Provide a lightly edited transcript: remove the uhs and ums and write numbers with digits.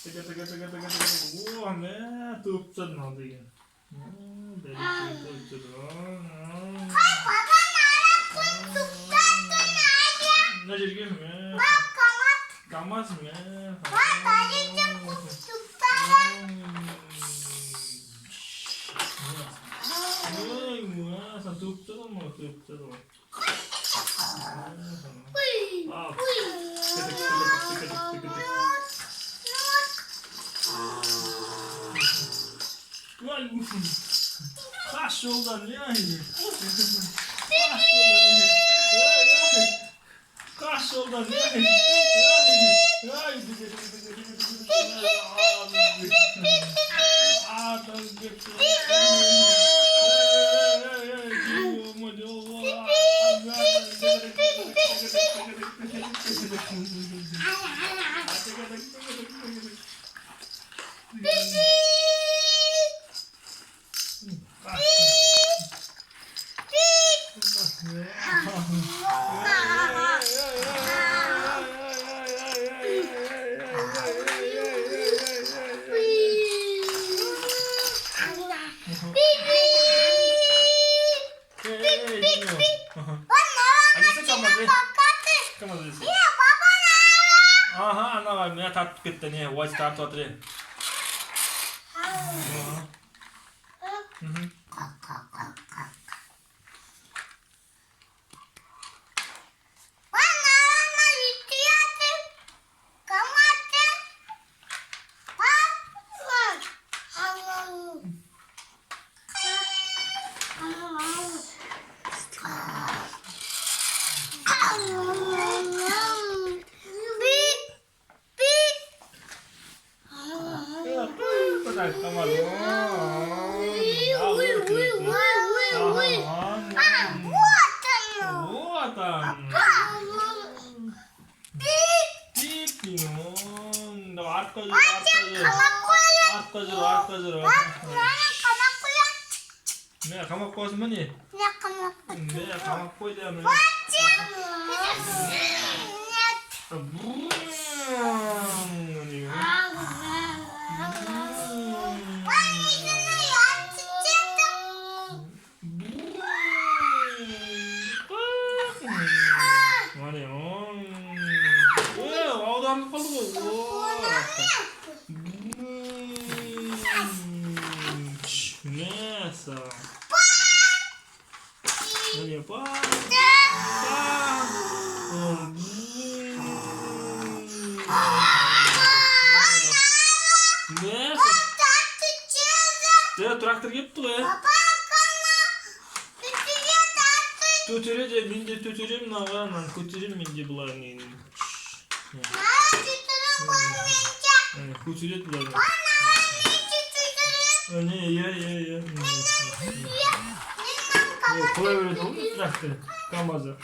Wah, ne tupcan oldu yine. Ne jirgin mi? Kamaz mı? Sen tupcan mı? Tupcan mı? Vay, kaç yoldan ya? Kaç yoldan ya? Aha, ana var ya tatlı gitti ne? Watch start oturuyor. Ne kamak koysun mu ne? Ne kamak koy diye mi? Nessa. Olha, pá. Nessa. Ya traktör gitti ya. Tütürece mince tütürüm ne var lan? Tütürüm mince bulan ne? Tütürüm bulan. Ne ya. Kolay böyle olmuş traktör. Kamazı.